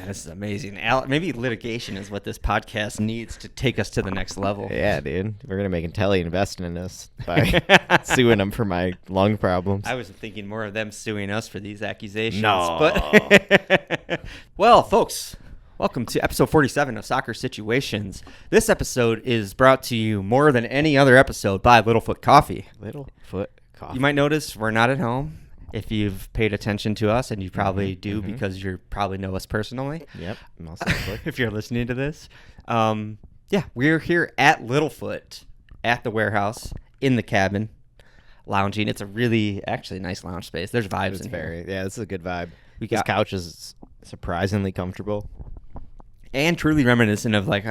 Man, this is amazing. Maybe litigation is what this podcast needs to take us to the next level. Yeah, dude. We're going to make Intelli invest in us by suing them for my lung problems. I was thinking more of them suing us for these accusations. No. But well, folks, welcome to episode 47 of Soccer Situations. This episode is brought to you more than any other episode by Littlefoot Coffee. Littlefoot Coffee. You might notice we're not at home. If you've paid attention to us, and you probably do because you probably know us personally. Yep. If you're listening to this. Yeah, we're here at Littlefoot, at the warehouse, in the cabin, lounging. It's a really, actually nice lounge space. There's vibes in here. Yeah, this is a good vibe. This couch is surprisingly comfortable. And truly reminiscent of like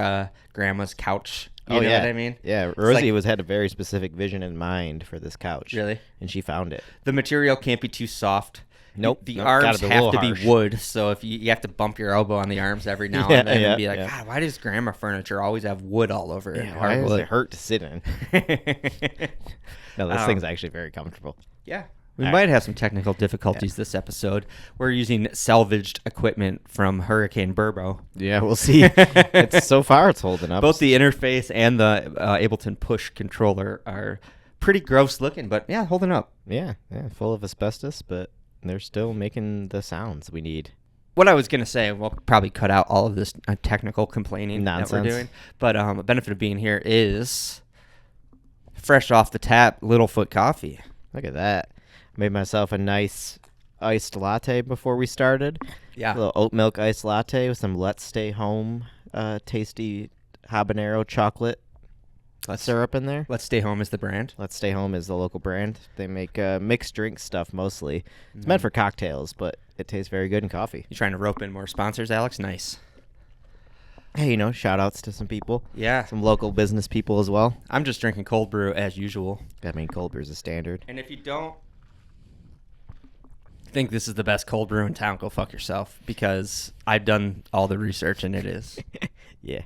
grandma's couch. You know what I mean? Yeah, Rosie had a very specific vision in mind for this couch. Really? And she found it. The material can't be too soft. Nope. The arms have to be wood, so if you have to bump your elbow on the arms every now and then and be like, God, why does grandma furniture always have wood all over it? Yeah, why does it hurt to sit in? No, this thing's actually very comfortable. Yeah. We might have some technical difficulties this episode. We're using salvaged equipment from Hurricane Burbo. Yeah, we'll see. So far it's holding up. Both the interface and the Ableton push controller are pretty gross looking, but yeah, holding up. Yeah, full of asbestos, but they're still making the sounds we need. What I was going to say, we'll probably cut out all of this technical complaining nonsense that we're doing, but the benefit of being here is fresh off the tap Littlefoot Coffee. Look at that. Made myself a nice iced latte before we started. Yeah. A little oat milk iced latte with some Let's Stay Home tasty habanero chocolate syrup in there. Let's Stay Home is the brand. Let's Stay Home is the local brand. They make mixed drink stuff mostly. It's meant for cocktails, but it tastes very good in coffee. You trying to rope in more sponsors, Alex? Nice. Hey, shout outs to some people. Yeah. Some local business people as well. I'm just drinking cold brew as usual. I mean, cold brew is a standard. And if you don't think this is the best cold brew in town, go fuck yourself, because I've done all the research and it is. Yeah.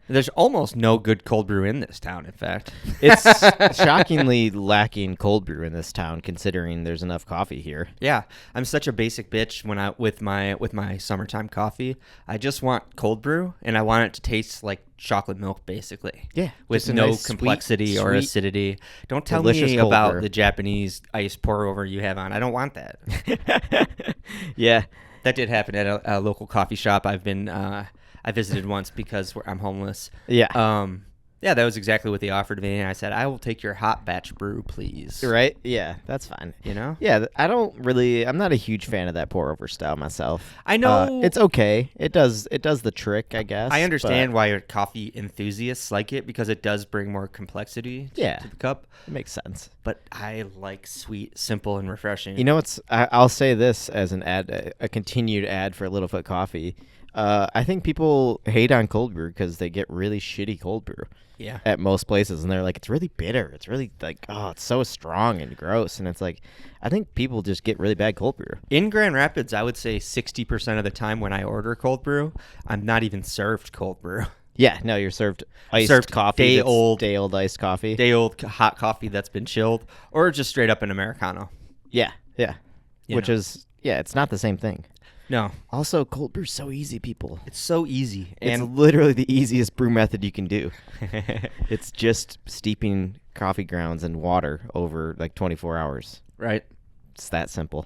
There's almost no good cold brew in this town, in fact. It's shockingly lacking cold brew in this town, considering there's enough coffee here. Yeah, I'm such a basic bitch with my summertime coffee. I just want cold brew, and I want it to taste like chocolate milk, basically. Yeah, with no nice, complexity or acidity. Don't tell me about the Japanese ice pour over you have on. I don't want that. Yeah, that did happen at a local coffee shop. I visited once because I'm homeless. Yeah. Yeah, that was exactly what they offered me, and I said, I will take your hot batch brew, please. Right? Yeah, that's fine. Yeah, I'm not a huge fan of that pour over style myself. I know. It's okay. It does the trick, I guess. I understand why coffee enthusiasts like it, because it does bring more complexity to the cup. It makes sense. But I like sweet, simple, and refreshing. I'll say this as an ad, a continued ad for Littlefoot Coffee. I think people hate on cold brew because they get really shitty cold brew. Yeah. At most places, and they're like, it's really bitter. It's really like, it's so strong and gross. And it's like, I think people just get really bad cold brew. In Grand Rapids, I would say 60% of the time when I order cold brew, I'm not even served cold brew. Yeah, no, you're served iced coffee. Day old iced coffee. Day old hot coffee that's been chilled, or just straight up an Americano. Yeah. Which is, it's not the same thing. No. Also, cold brew's so easy, people. It's so easy. It's literally the easiest brew method you can do. It's just steeping coffee grounds in water over like 24 hours. Right. It's that simple.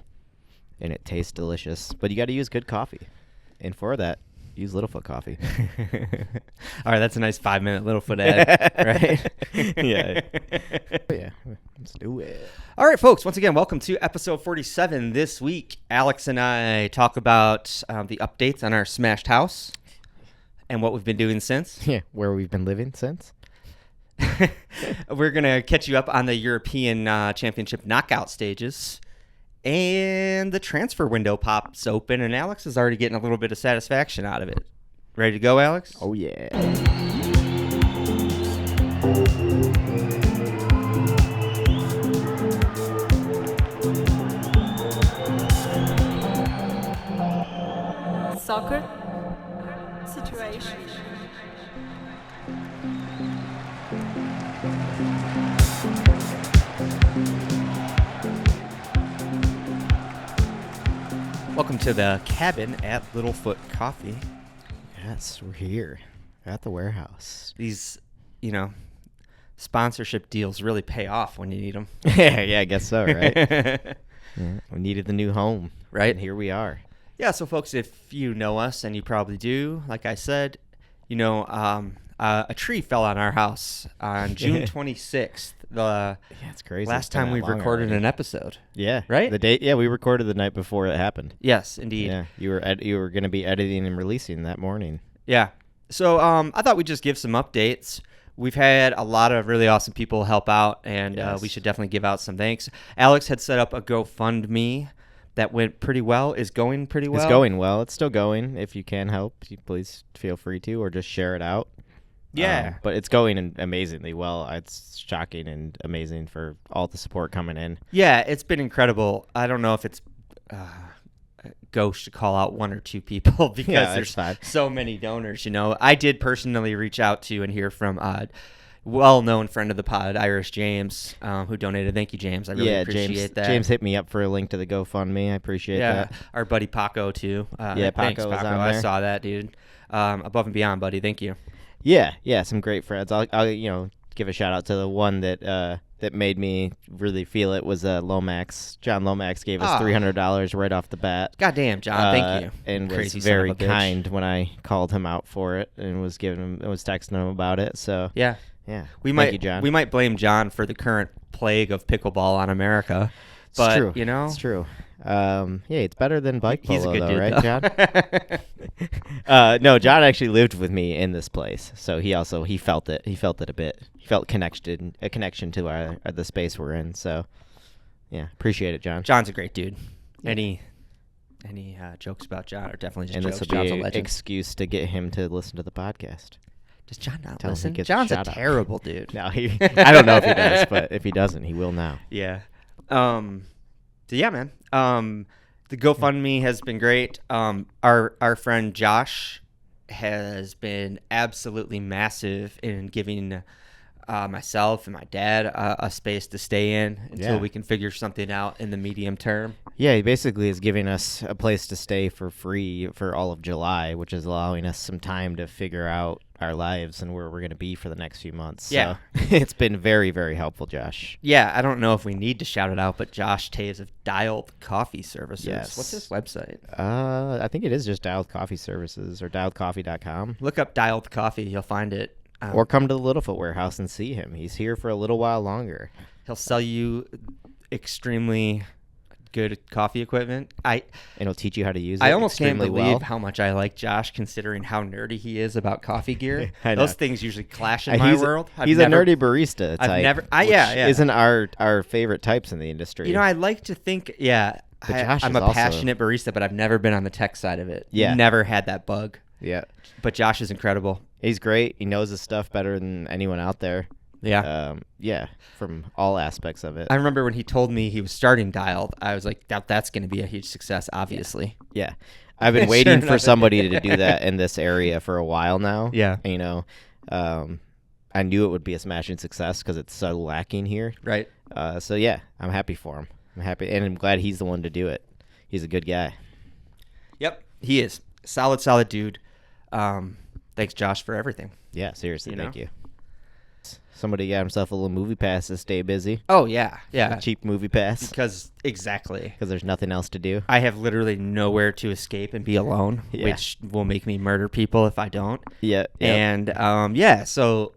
And it tastes delicious. But you got to use good coffee. And for that, use Littlefoot Coffee. All right, that's a nice 5-minute Littlefoot ad, right? Yeah. Let's do it. All right, folks, once again, welcome to episode 47. This week, Alex and I talk about the updates on our smashed house and what we've been doing since. Yeah, where we've been living since. We're going to catch you up on the European Championship knockout stages. And the transfer window pops open, and Alex is already getting a little bit of satisfaction out of it. Ready to go, Alex? Oh, yeah. Soccer situation. Welcome to the cabin at Littlefoot Coffee. Yes, we're here at the warehouse. These, sponsorship deals really pay off when you need them. Yeah, I guess so, right? Yeah, we needed the new home, Right. And here we are. Yeah, so folks, if you know us, and you probably do, like I said, a tree fell on our house on June 26th. Yeah, it's crazy. Last It's been time that we've long recorded already. an episode. Yeah, Right? The date. Yeah, we recorded the night before it happened. Yes, indeed. Yeah, you were going to be editing and releasing that morning. Yeah. So I thought we'd just give some updates. We've had a lot of really awesome people help out, and Yes. we should definitely give out some thanks. Alex had set up a GoFundMe that went pretty well, is going pretty well. It's going well. It's still going. If you can help, please feel free to, or just share it out. Yeah. But it's going amazingly well. It's shocking and amazing for all the support coming in. Yeah, it's been incredible. I don't know if it's gauche to call out one or two people because Yeah, there's it's fine. so many donors. I did personally reach out to and hear from well-known friend of the pod, Irish James, who donated. Thank you, James. I really appreciate James, that. James hit me up for a link to the GoFundMe. I appreciate Yeah, that. our buddy Paco too. Yeah, thanks, Paco was Paco. on I there. saw that, dude. Above and beyond, buddy. Thank you. Yeah, some great friends. I'll give a shout out to the one that made me really feel it was Lomax. John Lomax gave us $300 right off the bat. Goddamn, John. Thank you. And Crazy was son of very a bitch. kind when I called him out for it and was texting him about it. So Yeah. yeah, Thank you, John. We might blame John for the current plague of pickleball on America. It's But, true. It's true. Yeah, it's better than bike polo, He's a good though, dude, right, though. John? No, John actually lived with me in this place, so he felt it. He felt it a bit. He felt a connection to the space we're in. So, yeah, appreciate it, John. John's a great dude. Any jokes about John are definitely just And jokes. this will John's be a an legend. excuse to get him to listen to the podcast. Does John not Tell him he listen? gets John's a shout out. terrible dude. No, I don't know if he does, but if he doesn't, he will now. Yeah. So yeah, man. The GoFundMe has been great. Our friend Josh has been absolutely massive in giving myself and my dad a space to stay in until Yeah. we can figure something out in the medium term. Yeah, he basically is giving us a place to stay for free for all of July, which is allowing us some time to figure out our lives and where we're going to be for the next few months. Yeah. So it's been very, very helpful, Josh. Yeah, I don't know if we need to shout it out, but Josh Taves of Dialed Coffee Services. Yes. What's his website? I think it is just Dialed Coffee Services or dialedcoffee.com. Look up Dialed Coffee. You'll find it. Or come to the Littlefoot warehouse and see him. He's here for a little while longer. He'll sell you extremely good coffee equipment. And he'll teach you how to use it I almost can't extremely believe well. how much I like Josh, considering how nerdy he is about coffee gear. I know. Those things usually clash in my world. He's a nerdy barista type. never- which yeah. isn't our favorite types in the industry. I like to think, But Josh I'm is a also- passionate barista, but I've never been on the tech side of it. Yeah. Never had that bug. Yeah. But Josh is incredible. He's great. He knows his stuff better than anyone out there. Yeah. From all aspects of it. I remember when he told me he was starting Dialed, I was like, that's going to be a huge success, obviously. Yeah. I've been Sure waiting for enough, somebody to do that in this area for a while now. Yeah. I knew it would be a smashing success because it's so lacking here. Right. So, yeah, I'm happy for him. I'm happy, and I'm glad he's the one to do it. He's a good guy. Yep. He is. Solid dude. Thanks, Josh, for everything. Yeah, seriously, You know? thank you. Somebody got himself a little movie pass to stay busy. Oh, yeah. Yeah. A cheap movie pass Because, exactly. because there's nothing else to do. I have literally nowhere to escape and be alone, Yeah. which will make me murder people if I don't. Yeah. And so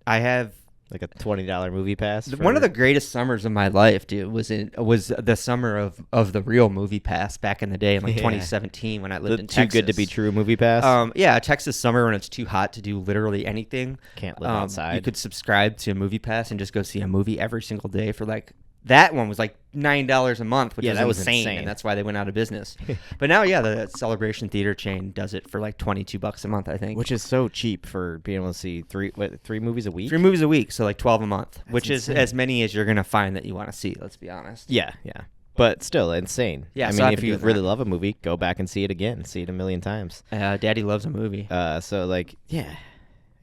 I have Like a $20 movie pass. one of the greatest summers of my life, dude. Was the summer of the real movie pass back in the day, in like Yeah. 2017 when I lived in Too Texas. good to be true movie pass. A Texas summer when it's too hot to do literally anything. Can't live outside. You could subscribe to a movie pass and just go see a movie every single day for like. That one was like $9 a month, which Yeah, was that was insane, insane. and that's why they went out of business. But now, yeah, the Celebration Theater chain does it for like $22 a month, I think. Which is so cheap for being able to see three movies a week. 3 movies a week, so like 12 a month, which insane. is as many as you're gonna find that you want to see. Let's be honest. Yeah. But still insane. Yeah, I so mean, I've if been you doing really that. love a movie, go back and see it again. See it a million times. Daddy loves a movie. So like, yeah,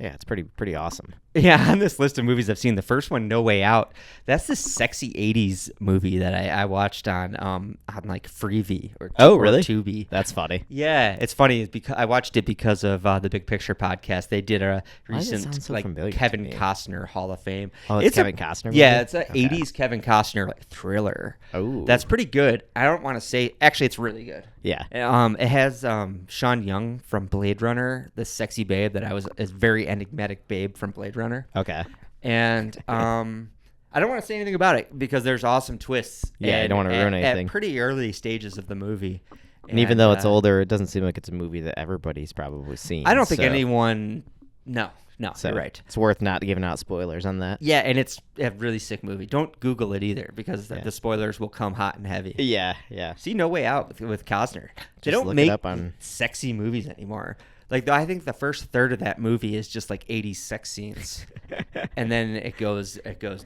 it's pretty awesome. Yeah, on this list of movies I've seen, the first one, No Way Out, that's this sexy 80s movie that I watched on like Freevee or really? Tubi. That's funny. Yeah, it's funny because I watched it because of the Big Picture podcast. They did a Why does it recent sound so like familiar to Kevin me? Costner Hall of Fame. Oh, it's Kevin Costner movie? Yeah, it's an Okay. 80s Kevin Costner like thriller. Oh. That's pretty good. I don't want to say actually it's really good. Yeah. It has Sean Young from Blade Runner, this sexy babe that is very enigmatic babe from Blade Runner. Okay. And I don't want to say anything about it because there's awesome twists. Yeah, you don't want to ruin anything. At pretty early stages of the movie. And even though it's older, it doesn't seem like it's a movie that everybody's probably seen. I don't think so- anyone. No, So you're right. It's worth not giving out spoilers on that. Yeah, and it's a really sick movie. Don't Google it either because Yeah. the spoilers will come hot and heavy. Yeah, yeah. See No Way Out with Costner. They Just don't look it make up on- sexy movies anymore. Like I think the first third of that movie is just like 80s sex scenes, and then it goes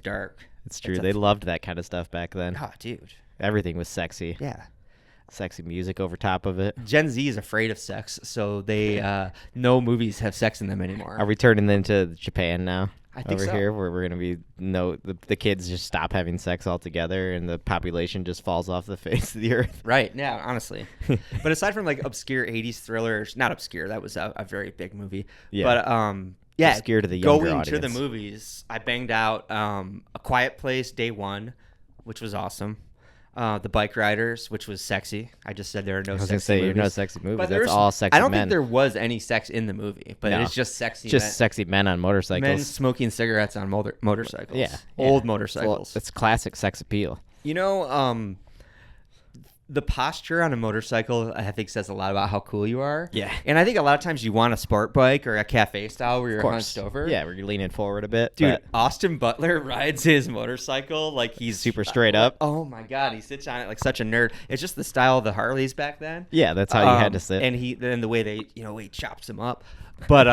dark. It's true. They loved that kind of stuff back then. Oh, dude. Everything was sexy. Yeah. Sexy music over top of it. Gen Z is afraid of sex, so they no movies have sex in them anymore. Are we turning into Japan now? I think over so. here, where we're gonna be the kids just stop having sex altogether, and the population just falls off the face of the earth. Right. Yeah. Honestly, but aside from like obscure 80s thrillers, not obscure. That was a very big movie. Yeah. But yeah, Obscure to the younger going to the audience. movies, I banged out A Quiet Place Day One, which was awesome. The Bike Riders, which was sexy. I just said there are no I was sexy gonna say movies. you're no sexy movies. But That's there's- all sexy I don't men. think there was any sex in the movie, but No. it's just sexy. just men. sexy men on motorcycles. Men smoking cigarettes on motorcycles. Yeah, Old yeah. motorcycles. It's classic sex appeal. You know, the posture on a motorcycle, I think, says a lot about how cool you are. Yeah. And I think a lot of times you want a sport bike or a cafe style where you're hunched over. Yeah, we're leaning forward a bit. Dude, but Austin Butler rides his motorcycle like he's super straight up. Oh my God, he sits on it like such a nerd. It's just the style of the Harleys back then. Yeah, that's how you had to sit. And then the way they, he chops him up. But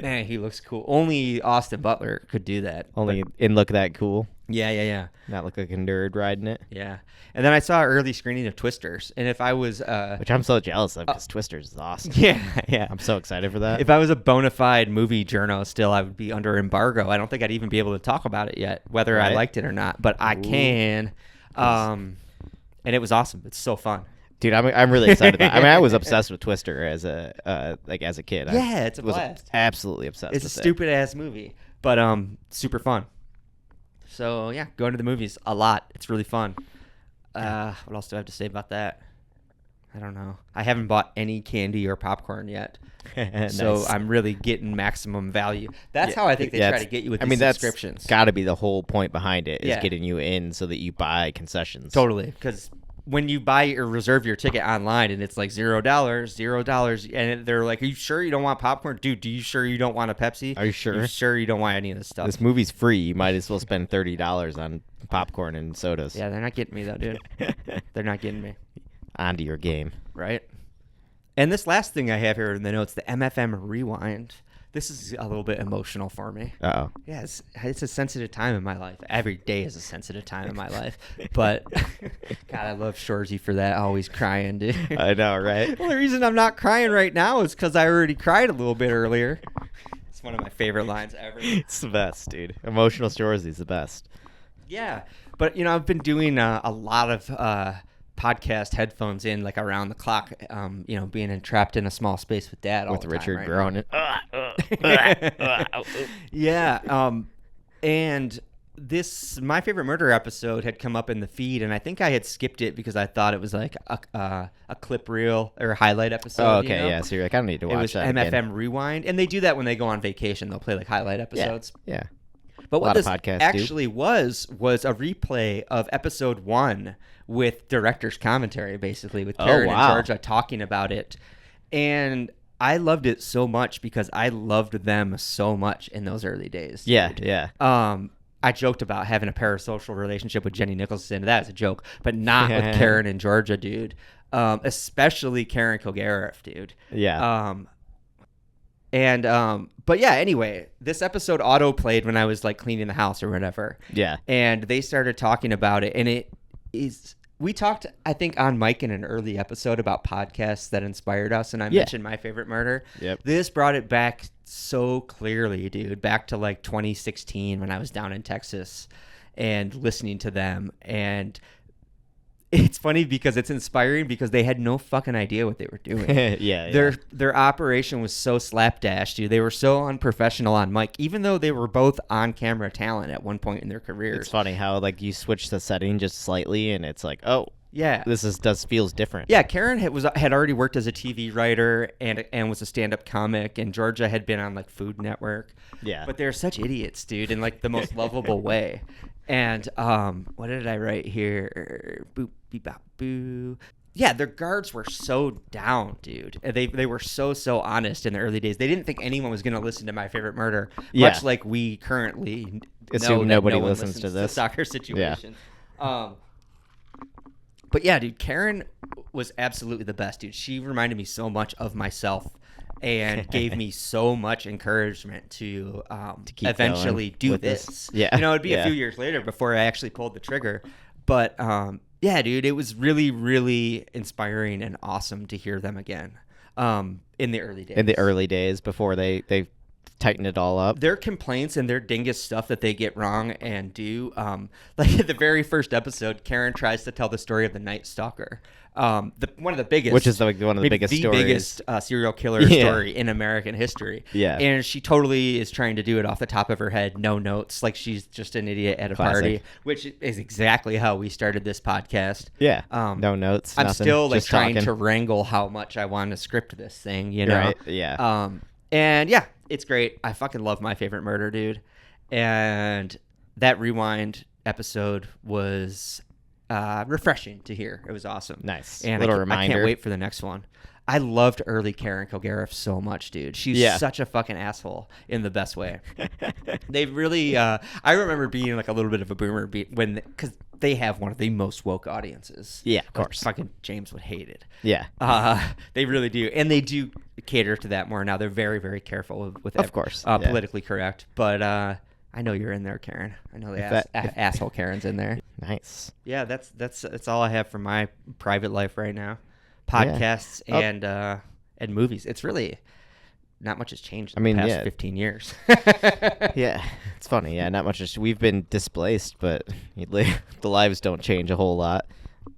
man, he looks cool. Only Austin Butler could do that. Only and look that cool. Yeah. Not look like a nerd riding it. Yeah. And then I saw an early screening of Twisters, and if I was Which I'm so jealous of because Twisters is awesome. yeah. I'm so excited for that. If I was a bona fide movie journo still, I would be under embargo. I don't think I'd even be able to talk about it yet, whether I Right. liked it or not. But I can. And it was awesome. It's so fun. Dude, I'm really excited about it. I mean, I was obsessed with Twister as a kid. Yeah, it's a was blast. absolutely obsessed It's a with it. stupid ass movie, but super fun. So yeah, going to the movies a lot. It's really fun. What else do I have to say about that? I don't know. I haven't bought any candy or popcorn yet. So Nice. I'm really getting maximum value. That's how I think they try to get you with these subscriptions. That's got to be the whole point behind it is Yeah. getting you in so that you buy concessions. Totally, because when you buy or reserve your ticket online and it's like $0, and they're like, "Are you sure you don't want popcorn, dude? Do you sure you don't want a Pepsi? Are you sure? You sure you don't want any of this stuff?" This movie's free. You might as well spend $30 on popcorn and sodas. Yeah, they're not getting me though, dude. They're not getting me, Onto your game. right? And this last thing I have here in the notes, the MFM Rewind. This is a little bit emotional for me. Uh-oh. Yeah, it's a sensitive time in my life. Every day is a sensitive time in my life. But, God, I love Shorzy for that. Always crying, dude. I know, right? Well, the reason I'm not crying right now is because I already cried a little bit earlier. It's one of my favorite lines ever. It's the best, dude. Emotional Shorzy's the best. Yeah, but, I've been doing a lot of podcast headphones in, like, around the clock, being trapped in a small space with Dad all With the time Richard right groaning. now. Yeah, and this My Favorite Murder episode had come up in the feed, and I think I had skipped it because I thought it was like a clip reel or highlight episode. Oh, okay, yeah. So you're like, I don't need to It watch was that MFM again. Rewind, and they do that when they go on vacation. They'll play like highlight episodes. Yeah. But A what lot of this podcasts do. actually was a replay of episode 1 with director's commentary, basically, with Oh, Karen wow. and Georgia talking about it. And I loved it so much because I loved them so much in those early days. Yeah, dude. yeah. I joked about having a parasocial relationship with Jenny Nicholson. That is a joke, but not with Karen and Georgia, dude. Especially Karen Kilgariff, dude. Yeah. But yeah, anyway, this episode auto played when I was like cleaning the house or whatever. Yeah. And they started talking about it, and it We talked, I think, on Mike in an early episode about podcasts that inspired us, and I Yeah. mentioned My Favorite Murder. Yep. This brought it back so clearly, dude. Back to like 2016 when I was down in Texas and listening to them. And it's funny because it's inspiring because they had no fucking idea what they were doing. yeah. Their operation was so slapdash, dude. They were so unprofessional on mic, even though they were both on camera talent at one point in their careers. It's funny how like you switch the setting just slightly, and it's like, oh, Yeah. this feels different. Yeah, Karen had already worked as a TV writer and was a stand-up comic, and Georgia had been on like Food Network. Yeah. But they're such idiots, dude, in like the most lovable way. And what did I write here? Boop, beep, bop, boo. Yeah, their guards were so down, dude. And they were so honest in the early days. They didn't think anyone was going to listen to My Favorite Murder, Yeah. much like we currently Assume know that nobody no one listens to this. soccer situations. But yeah, dude, Karen was absolutely the best, dude. She reminded me so much of myself and gave me so much encouragement to keep eventually going do with this. this. Yeah. You know, it'd be a Yeah. few years later before I actually pulled the trigger. But yeah, dude, it was really, really inspiring and awesome to hear them again in the early days. In the early days before they tighten it all up. Their complaints and their dingus stuff that they get wrong and do, like at the very first episode, Karen tries to tell the story of the Night Stalker, one of the biggest, Which is like one of the maybe biggest the stories. biggest serial killer Yeah. story in American history. Yeah. And she totally is trying to do it off the top of her head, no notes, like she's just an idiot at a Classic. party, which is exactly how we started this podcast. Yeah. No notes. I'm nothing, still like just trying talking. to wrangle how much I want to script this thing, you know? Right. Yeah. And yeah, it's great. I fucking love My Favorite Murder, dude. And that Rewind episode was refreshing to hear. It was awesome. Nice. And Little I reminder. can't wait for the next one. I loved early Karen Kilgariff so much, dude. She's Yeah. such a fucking asshole in the best way. They really, I remember being like a little bit of a boomer because they have one of the most woke audiences. Yeah, of course. Fucking James would hate it. Yeah. They really do, and they do cater to that more now. They're very, very careful with Of course, yeah. politically correct. But I know you're in there, Karen. I know the asshole Karen's in there. Nice. Yeah, that's all I have for my private life right now. Podcasts and movies. It's really not much has changed in the past 15 years. Yeah, it's funny. Yeah, not much. We've been displaced, but the lives don't change a whole lot.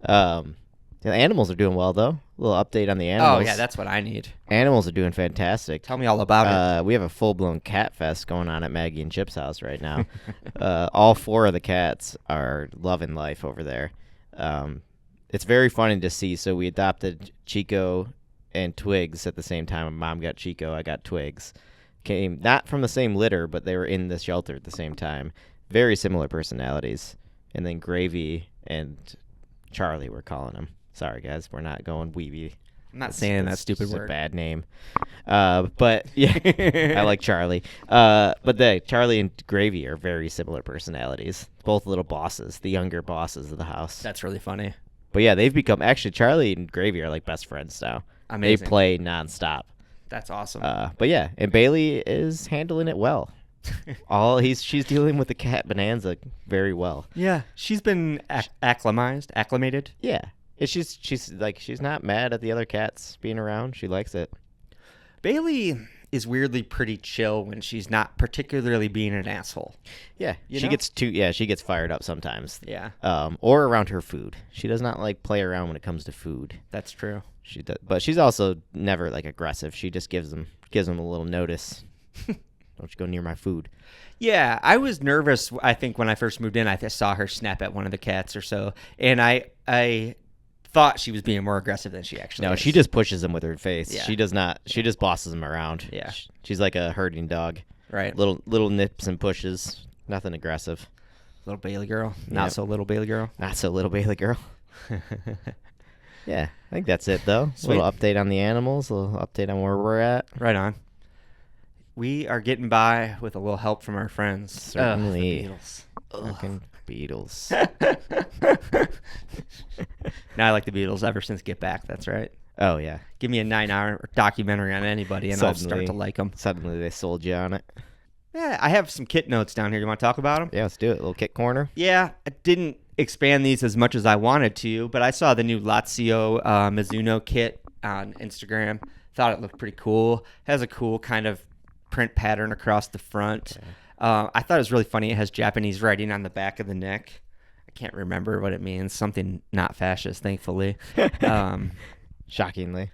The animals are doing well, though. A little update on the animals. Oh, yeah, that's what I need. Animals are doing fantastic. Tell me all about it. We have a full-blown cat fest going on at Maggie and Chip's house right now. All 4 of the cats are loving life over there. It's very funny to see. So we adopted Chico and Twigs at the same time. My mom got Chico, I got Twigs. Came not from the same litter, but they were in the shelter at the same time. Very similar personalities. And then Gravy and Charlie, we're calling him. Sorry, guys, we're not going Weeby. I'm not saying that stupid It's word. a bad name. But yeah, I like Charlie. But Charlie and Gravy are very similar personalities. Both little bosses, the younger bosses of the house. That's really funny. But yeah, they've become actually Charlie and Gravy are like best friends now. Amazing. They play nonstop. That's awesome. But yeah, and Bailey is handling it well. She's dealing with the cat bonanza very well. Yeah, she's been acclimated. Yeah. She's not mad at the other cats being around. She likes it. Bailey is weirdly pretty chill when she's not particularly being an asshole. Yeah, You she know? gets fired up sometimes. Yeah, Or around her food. She does not like play around when it comes to food. that's true. She does, but she's also never like aggressive. She just gives them a little notice. Don't you go near my food. Yeah, I was nervous. I think when I first moved in, I saw her snap at one of the cats or so, and I thought she was being more aggressive than she actually. No, is. she just pushes them with her face. Yeah. She does not. She just bosses them around. Yeah. She's like a herding dog. right. Little nips and pushes. Nothing aggressive. Little Bailey girl, not Yep. so little Bailey girl. Not so little Bailey girl. Yeah, I think that's it though. Sweet. A little update on the animals. A little update on where we're at. Right on. We are getting by with a little help from our friends. Certainly. The Beatles. Fucking Beatles. Now I like the Beatles ever since Get Back. That's right. Oh yeah. Give me a 9-hour documentary on anybody, and I'll start to like them. Suddenly they sold you on it. Yeah, I have some kit notes down here. You want to talk about them? Yeah, let's do it. Little kick corner. Yeah, I didn't expand these as much as I wanted to, but I saw the new Lazio Mizuno kit on Instagram. Thought it looked pretty cool. Has a cool kind of print pattern across the front. I thought it was really funny. It has Japanese writing on the back of the neck. I can't remember what it means. Something not fascist, thankfully. Shockingly.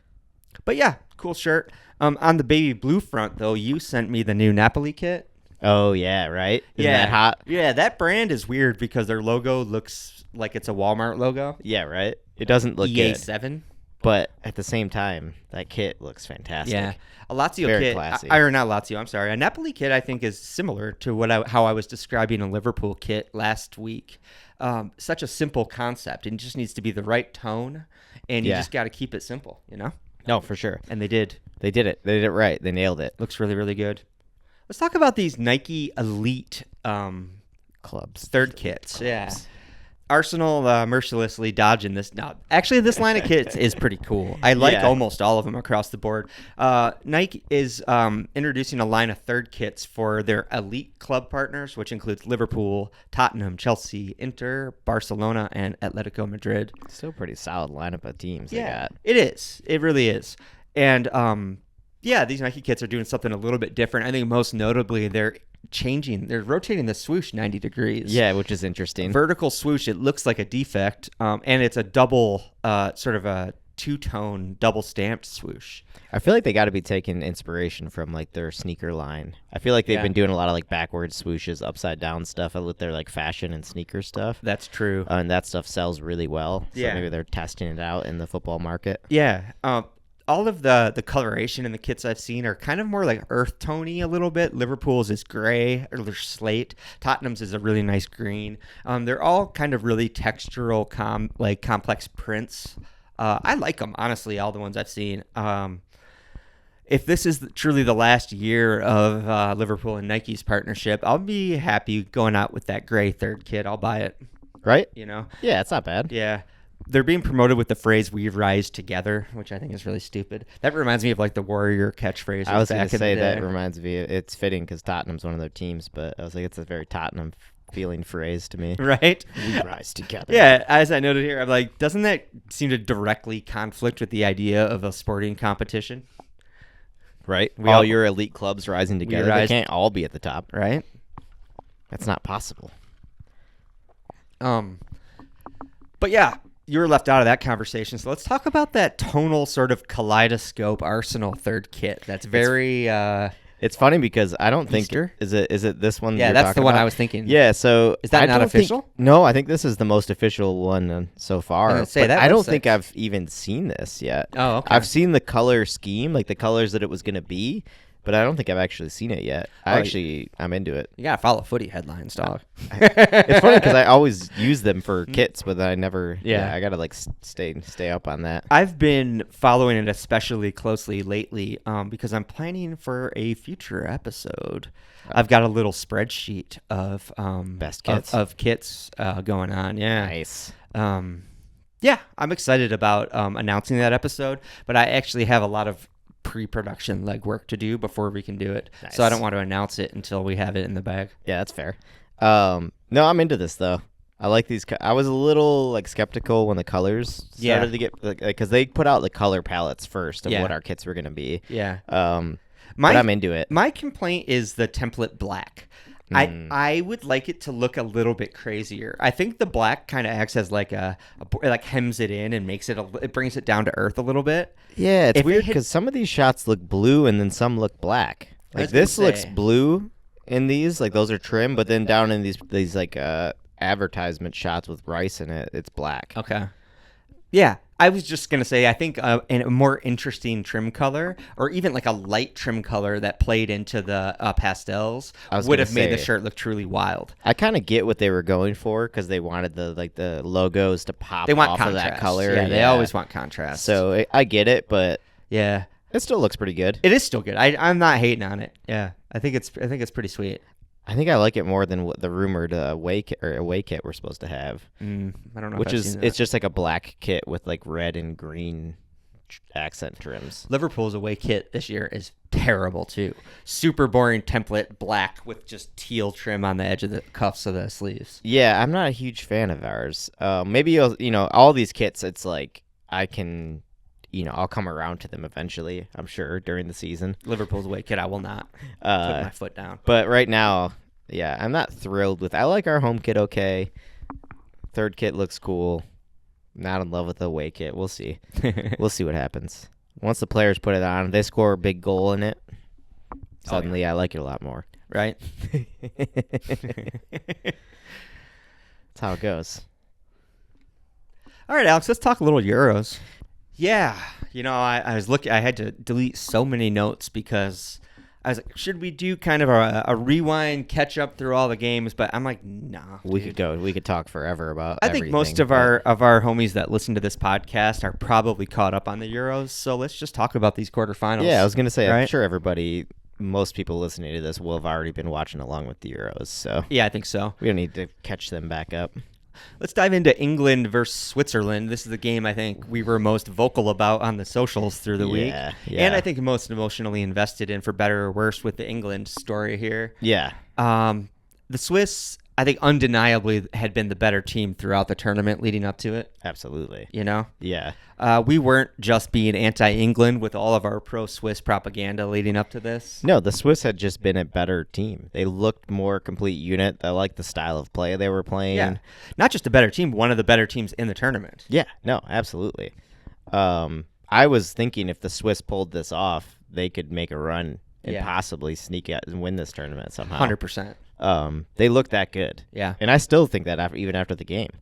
But yeah, cool shirt. On the baby blue front, though, you sent me the new Napoli kit. Oh, yeah, right? Isn't that hot? Yeah, that brand is weird because their logo looks like it's a Walmart logo. Yeah, right? It doesn't look good. EA7. But at the same time, that kit looks fantastic. Yeah, a Lazio Very kit, classy. or not Lazio, I'm sorry. A Napoli kit, I think, is similar to how I was describing a Liverpool kit last week. Such a simple concept, and it just needs to be the right tone, and you just got to keep it simple, you know? No, for sure. And they did. They did it. They did it right. They nailed it. Looks really, really good. Let's talk about these Nike Elite Clubs. third kits. Yeah. Arsenal mercilessly dodging this. No, actually, this line of kits is pretty cool. I like almost all of them across the board. Nike is introducing a line of third kits for their elite club partners, which includes Liverpool, Tottenham, Chelsea, Inter, Barcelona, and Atletico Madrid. Still pretty solid lineup of teams they got. It is. It really is. And these Nike kits are doing something a little bit different. I think most notably they're rotating the swoosh 90 degrees. Yeah, which is interesting. Vertical swoosh, it looks like a defect, and it's a double, sort of a two-tone double stamped swoosh. I feel like they got to be taking inspiration from like their sneaker line. I feel like they've been doing a lot of like backwards swooshes, upside down stuff with their like fashion and sneaker stuff. That's true. And that stuff sells really well. So Yeah. maybe they're testing it out in the football market. Yeah. All of the coloration in the kits I've seen are kind of more like earth tony a little bit. Liverpool's is gray or they're slate. Tottenham's is a really nice green. They're all kind of really textural, complex prints. I like them, honestly, all the ones I've seen. If this is truly the last year of Liverpool and Nike's partnership, I'll be happy going out with that gray third kit. I'll buy it. Right? You know? Yeah, it's not bad. Yeah. They're being promoted with the phrase "We rise together," which I think is really stupid. That reminds me of like the Warrior catchphrase. I was going to say that that reminds me. It's fitting because Tottenham's one of their teams, but I was like, it's a very Tottenham feeling phrase to me. Right? We rise together. Yeah, as I noted here, I'm like, doesn't that seem to directly conflict with the idea of a sporting competition? Right? We all all- your elite clubs rising together. rise- They can't all be at the top. Right? That's not possible. But yeah, you were left out of that conversation. So let's talk about that tonal sort of kaleidoscope Arsenal third kit. That's very It's funny because I don't think Easter? is it this one? yeah, you're that's the talking one about? I was thinking. Yeah, so Is that I not don't think- official? No, I think this is the most official one so far. I was gonna say, but that I don't looks think like- I've even seen this yet. Oh, okay. I've seen the color scheme, like the colors that it was going to be, but I don't think I've actually seen it yet. I'm into it. You gotta follow footy headlines, dog. It's funny because I always use them for kits, but I never. Yeah. I gotta like stay up on that. I've been following it especially closely lately because I'm planning for a future episode. I've got a little spreadsheet of Best kits. of kits going on. Yeah. Nice. Yeah, I'm excited about announcing that episode, but I actually have a lot of pre-production legwork to do before we can do it. Nice. So I don't want to announce it until we have it in the bag. Yeah, that's fair. No, I'm into this though. I like these. I was a little like skeptical when the colors started to get because they put out the color palettes first of what our kits were gonna be. Yeah. But I'm into it. My complaint is the template black. I would like it to look a little bit crazier. I think the black kind of acts as like like hems it in and makes it brings it down to earth a little bit. Yeah, it's If it weird had- because some of these shots look blue and then some look black. I Like was gonna this looks say. blue in these, like those are trim, but then down in these like advertisement shots with rice in it, it's black. Okay. Yeah, I was just gonna say I think in a more interesting trim color, or even like a light trim color that played into the pastels, I was would gonna have made the say- shirt look truly wild. I kind of get what they were going for because they wanted the logos to pop They want off contrast. of that color. Yeah, they always want contrast. So I get it, but yeah, it still looks pretty good. it is still good. I'm not hating on it. Yeah, I think it's pretty sweet. I think I like it more than what the rumored away kit we're supposed to have, I don't know. which if I've is seen that. it's just like a black kit with like red and green accent trims. Liverpool's away kit this year is terrible too. Super boring template black with just teal trim on the edge of the cuffs of the sleeves. Yeah, I'm not a huge fan of ours. Maybe all these kits. It's like I can, I'll come around to them eventually. I'm sure during the season. Liverpool's away kit, I will not put my foot down. But right now, yeah, I'm not thrilled with. I like our home kit. Okay, third kit looks cool. Not in love with the away kit. We'll see. We'll see what happens. Once the players put it on, they score a big goal in it. Suddenly, I like it a lot more. Right? That's how it goes. All right, Alex, let's talk a little Euros. Yeah, I was looking. I had to delete so many notes because I was like, should we do kind of a rewind, catch up through all the games? But I'm like, nah. We could go. We could talk forever about. I think most of our homies that listen to this podcast are probably caught up on the Euros. So let's just talk about these quarterfinals. Yeah, I was gonna say, right? I'm sure most people listening to this will have already been watching along with the Euros. So yeah, I think so. We don't need to catch them back up. Let's dive into England versus Switzerland. This is the game I think we were most vocal about on the socials through the week. Yeah. And I think most emotionally invested in, for better or worse, with the England story here. Yeah. The Swiss, I think, undeniably had been the better team throughout the tournament leading up to it. Absolutely. Yeah. Yeah. We weren't just being anti-England with all of our pro-Swiss propaganda leading up to this. No, the Swiss had just been a better team. They looked more complete unit. I liked the style of play they were playing. Yeah. Not just a better team, one of the better teams in the tournament. Yeah. No, absolutely. I was thinking if the Swiss pulled this off, they could make a run and possibly sneak out and win this tournament somehow. 100%. They look that good. Yeah. And I still think that even after the game.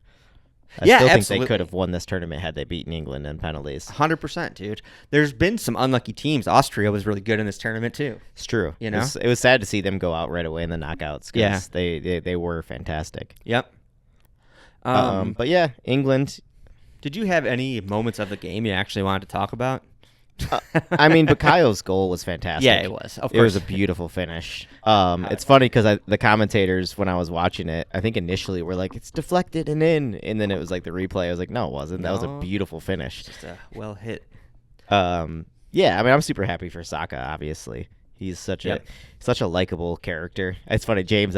I still think they could have won this tournament had they beaten England in penalties. 100%, dude. There's been some unlucky teams. Austria was really good in this tournament, too. It's true. You know? It was sad to see them go out right away in the knockouts because they were fantastic. Yep. But yeah, England. Did you have any moments of the game you actually wanted to talk about? I mean, Bakayo's goal was fantastic. Yeah, it was. Of course. It was a beautiful finish. It's funny because the commentators, when I was watching it, I think initially were like, it's deflected and in. And then it was like the replay. I was like, no, it wasn't. That was a beautiful finish. Just a well hit. Yeah, I mean, I'm super happy for Saka, obviously. He's such a likable character. It's funny, James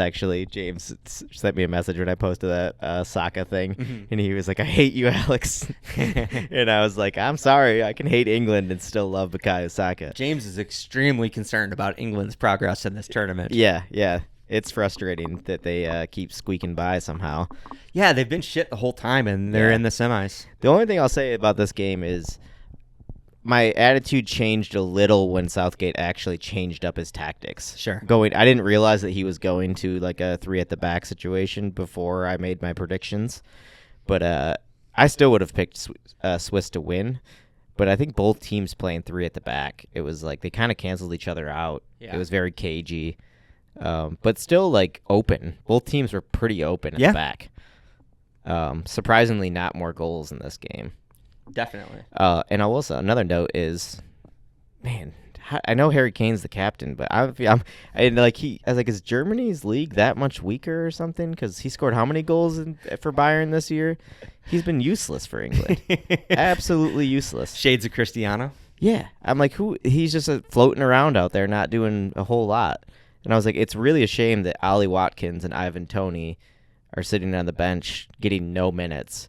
sent me a message when I posted that Saka thing, and he was like, I hate you, Alex. And I was like, I'm sorry, I can hate England and still love Bukayo Saka. James is extremely concerned about England's progress in this tournament. Yeah. It's frustrating that they keep squeaking by somehow. Yeah, they've been shit the whole time, and they're in the semis. The only thing I'll say about this game is my attitude changed a little when Southgate actually changed up his tactics. Sure. I didn't realize that he was going to like a 3 at the back situation before I made my predictions. But I still would have picked Swiss to win. But I think both teams playing 3 at the back, it was like they kind of canceled each other out. Yeah. It was very cagey. But still like open. Both teams were pretty open at the back. Surprisingly not more goals in this game. Definitely. And also another note is, man, I know Harry Kane's the captain, but is Germany's league that much weaker or something? Because he scored how many goals for Bayern this year? He's been useless for England, absolutely useless. Shades of Cristiano. Yeah, I'm like, he's just floating around out there, not doing a whole lot. And I was like, it's really a shame that Ollie Watkins and Ivan Toney are sitting on the bench getting no minutes.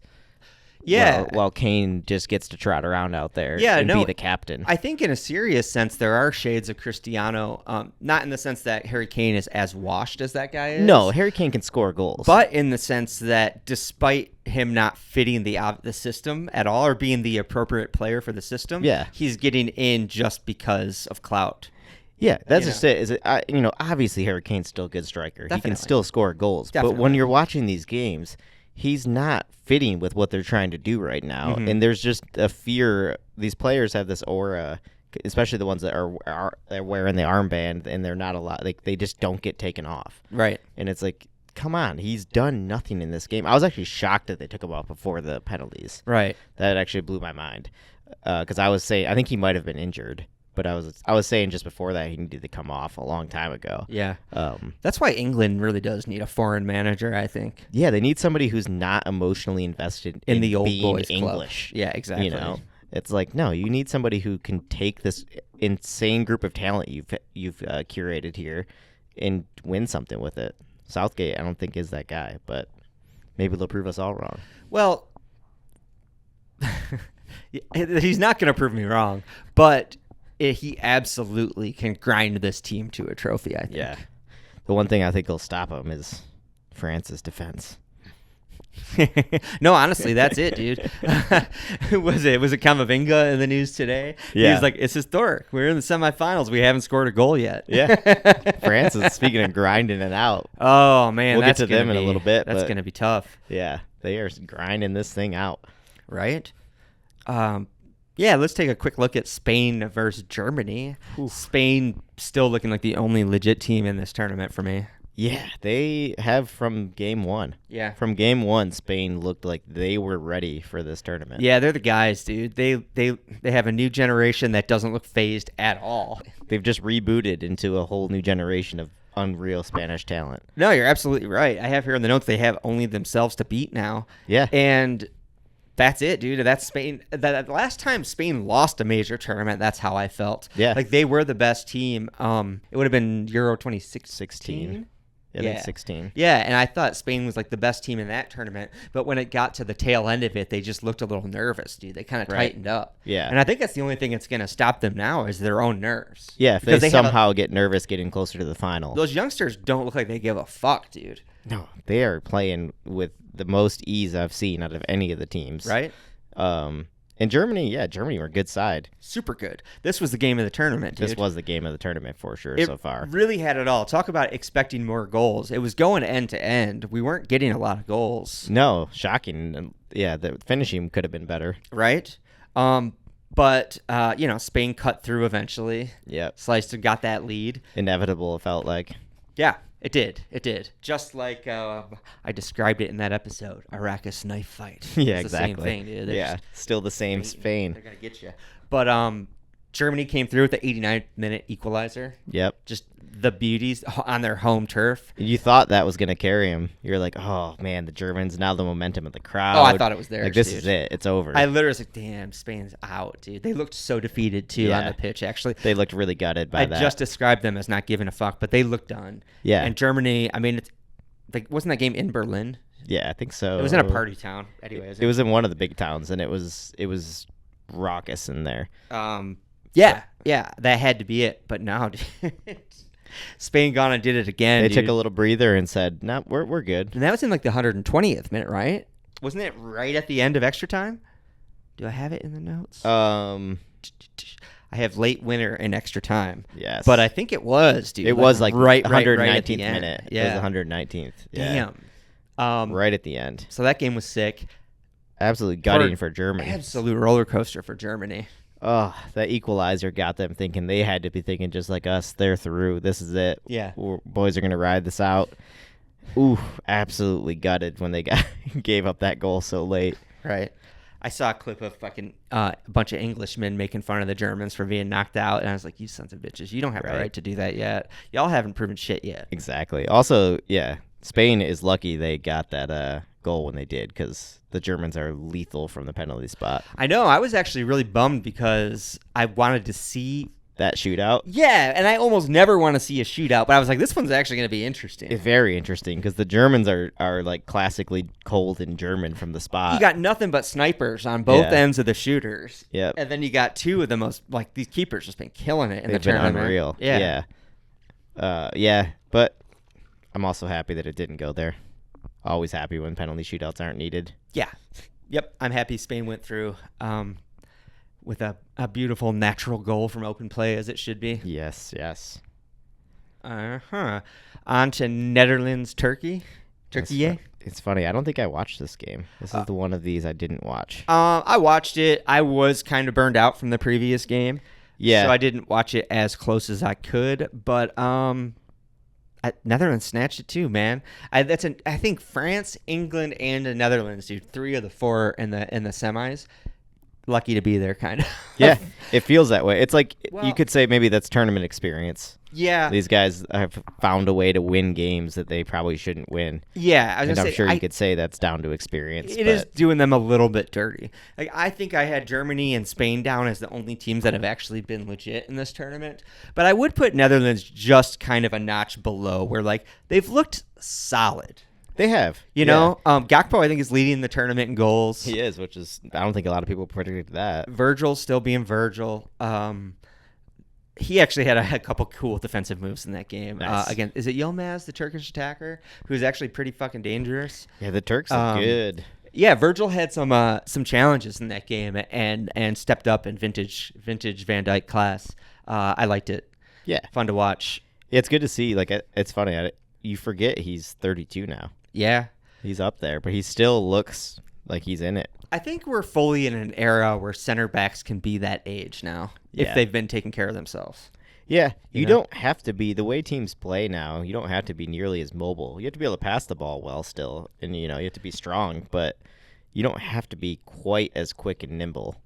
Yeah. While Kane just gets to trot around out there and be the captain. I think in a serious sense, there are shades of Cristiano, not in the sense that Harry Kane is as washed as that guy is. No, Harry Kane can score goals. But in the sense that despite him not fitting the system at all or being the appropriate player for the system, he's getting in just because of clout. Yeah, that's just it. Obviously Harry Kane's still a good striker. Definitely. He can still score goals. Definitely. But when you're watching these games, he's not fitting with what they're trying to do right now. Mm-hmm. And there's just a fear. These players have this aura, especially the ones that are wearing the armband, and they're not allowed. They just don't get taken off. Right. And it's like, come on, he's done nothing in this game. I was actually shocked that they took him off before the penalties. Right. That actually blew my mind. Because I was saying, I think he might have been injured. But I was saying just before that he needed to come off a long time ago. Yeah. That's why England really does need a foreign manager, I think. Yeah, they need somebody who's not emotionally invested in the old being boys English. Club. Yeah, exactly. It's like, no, you need somebody who can take this insane group of talent you've curated here and win something with it. Southgate, I don't think, is that guy, but maybe they'll prove us all wrong. Well, he's not going to prove me wrong, but he absolutely can grind this team to a trophy, I think. Yeah. The one thing I think will stop him is France's defense. No, honestly, that's it, dude. Was it Camavinga in the news today? Yeah. He was like, it's historic. We're in the semifinals. We haven't scored a goal yet. Yeah. France is speaking of grinding it out. Oh, man. We'll that's get to them in a little bit. That's but going to be tough. Yeah. They are grinding this thing out. Right? Yeah, let's take a quick look at Spain versus Germany. Spain still looking like the only legit team in this tournament for me. Yeah, they have from game one. Yeah. From game one, Spain looked like they were ready for this tournament. Yeah, they're the guys, dude. They have a new generation that doesn't look phased at all. They've just rebooted into a whole new generation of unreal Spanish talent. No, you're absolutely right. I have here in the notes they have only themselves to beat now. Yeah. And that's it, dude. That's Spain. That last time Spain lost a major tournament, that's how I felt. Yeah. Like they were the best team. It would have been Euro 2016. I think 16. Yeah, and I thought Spain was like the best team in that tournament, but when it got to the tail end of it, they just looked a little nervous, dude. They kind of tightened up. Yeah. And I think that's the only thing that's going to stop them now is their own nerves. Yeah, if Because they have somehow get nervous getting closer to the final. those youngsters don't look like they give a fuck, dude. No, they are playing with the most ease I've seen out of any of the teams. Right? And Germany were a good side. Super good. This was the game of the tournament, dude. This was the game of the tournament for sure It so far. really had it all. Talk about expecting more goals. It was going end to end. We weren't getting a lot of goals. No, shocking. Yeah, the finishing could have been better. Right? But Spain cut through eventually. Yep. Sliced and got that lead. Inevitable, it felt like. Yeah, it did. It did. Just like I described it in that episode, Arrakis knife fight. Yeah, It's exactly. the same thing, dude. They're Yeah, just still the same Spain. They're going to get you. But Germany came through with the 89th-minute equalizer. Yep. Just the beauties on their home turf. You thought that was going to carry him. You're like, oh, man, the Germans, now the momentum of the crowd. Oh, I thought it was theirs, Like, this dude. is it. It's over. I literally was like, damn, Spain's out, dude. They looked so defeated, too, on Yeah. the pitch, actually. They looked really gutted by I that. just described them as not giving a fuck, but they looked done. Yeah. And Germany, I mean, wasn't that game in Berlin? Yeah, I think so. It was in a party town. Anyways. It was in one of the big towns, and it was raucous in there. Yeah, that had to be it. But no, dude. Spain gone and did it again. They dude. took a little breather and said, "No, we're good." And that was in like the 120th minute, right? Wasn't it right at the end of extra time? Do I have it in the notes? I have late winner and extra time. Yes, But I think it was, dude. it was like right 119th at the end. minute. Yeah. It was the 119th. Yeah. Damn. Right at the end. So that game was sick. Absolutely gutting for Germany. Absolute roller coaster for Germany. Oh, that equalizer got them thinking. They had to be thinking just like us. They're through. This is it. Yeah. Boys are going to ride this out. Ooh, absolutely gutted when they gave up that goal so late. Right. I saw a clip of fucking a bunch of Englishmen making fun of the Germans for being knocked out, and I was like, you sons of bitches, you don't have the right to do that yet. Y'all haven't proven shit yet. Exactly. Also, yeah, Spain is lucky they got that goal when they did, because the Germans are lethal from the penalty spot. I know. I was actually really bummed because I wanted to see That shootout. Yeah, and I almost never want to see a shootout, but I was like, this one's actually going to be interesting. It's very interesting because the Germans are like classically cold and German from the spot. You got nothing but snipers on both Yeah. ends of the shooters. Yep. And then you got two of the most, like, these keepers just been killing it in They've the been tournament. unreal. Yeah. Yeah, but I'm also happy that it didn't go there. Always happy when penalty shootouts aren't needed. Yeah. Yep. I'm happy Spain went through with a beautiful natural goal from open play, as it should be. Yes, yes. On to Netherlands, Turkey. Turkey. It's funny. I don't think I watched this game. This is the one of these I didn't watch. I watched it. I was kind of burned out from the previous game. Yeah. So I didn't watch it as close as I could, but Netherlands snatched it too, man. I think France, England, and the Netherlands, dude, 3 of the 4 in the semis. lucky to be there, kind of. Yeah, it feels that way. It's like Well- you could say maybe that's tournament experience. Yeah. These guys have found a way to win games that they probably shouldn't win. Yeah. I was And gonna I'm say, sure you could say that's down to experience. It but is doing them a little bit dirty. Like, I think I had Germany and Spain down as the only teams that have actually been legit in this tournament. But I would put Netherlands just kind of a notch below, where like they've looked solid. They have. You know, Gakpo I think is leading the tournament in goals. He is, which is I don't think a lot of people predicted that. Virgil's still being Virgil. He actually had a couple cool defensive moves in that game. Nice. Again, is it Yilmaz, the Turkish attacker, who's actually pretty fucking dangerous? Yeah, the Turks are good. Yeah, Virgil had some challenges in that game and stepped up in vintage Van Dijk class. I liked it. Yeah. Fun to watch. Yeah, it's good to see. Like, it's funny. You forget he's 32 now. Yeah. He's up there, but he still looks like he's in it. I think we're fully in an era where center backs can be that age now if Yeah. they've been taking care of themselves. Yeah, you know? don't have to be the way teams play now. You don't have to be nearly as mobile. You have to be able to pass the ball well still, and you have to be strong, but you don't have to be quite as quick and nimble.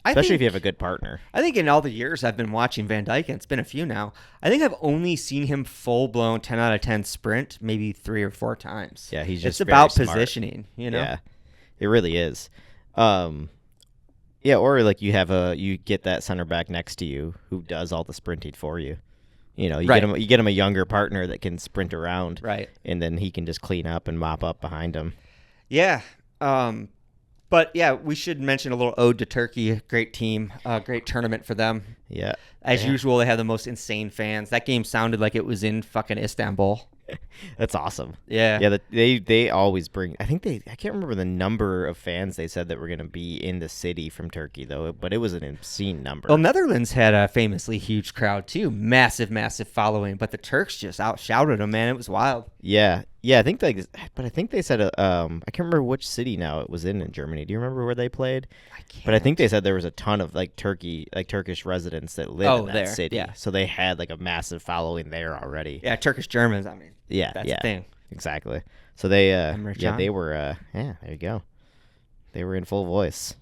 Especially if you have a good partner. I think in all the years I've been watching Van Dijk, and it's been a few now, I think I've only seen him full-blown 10 out of 10 sprint maybe 3 or 4 times. Yeah, he's just It's about very smart. positioning, you know? Yeah, it really is. Yeah, or like you get that center back next to you who does all the sprinting for you. You Right. get him a younger partner that can sprint around, Right. and then he can just clean up and mop up behind him. Yeah. But yeah, we should mention a little ode to Turkey. Great team, great tournament for them. Yeah, As Yeah. usual, they have the most insane fans. That game sounded like it was in fucking Istanbul. that's awesome. Yeah. Yeah, they always bring. I can't remember the number of fans they said that were going to be in the city from Turkey though, but it was an obscene number. Well, Netherlands had a famously huge crowd too, massive following. But the Turks just outshouted them, man. It was wild. Yeah, I think but I think they said I can't remember which city now it was in Germany. Do you remember where they played? I can't. But I think they said there was a ton of Turkish residents that live in that there, city. yeah. So they had like a massive following there already. Yeah, Turkish Germans. I mean, Yeah, that's yeah. the thing. Exactly. So they Emre Can. they were there you go. They were in full voice.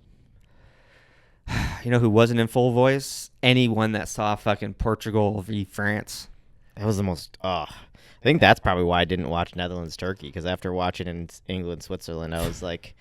You know who wasn't in full voice? Anyone that saw fucking Portugal v France. That was the most I think that's probably why I didn't watch Netherlands Turkey, because after watching in England Switzerland I was like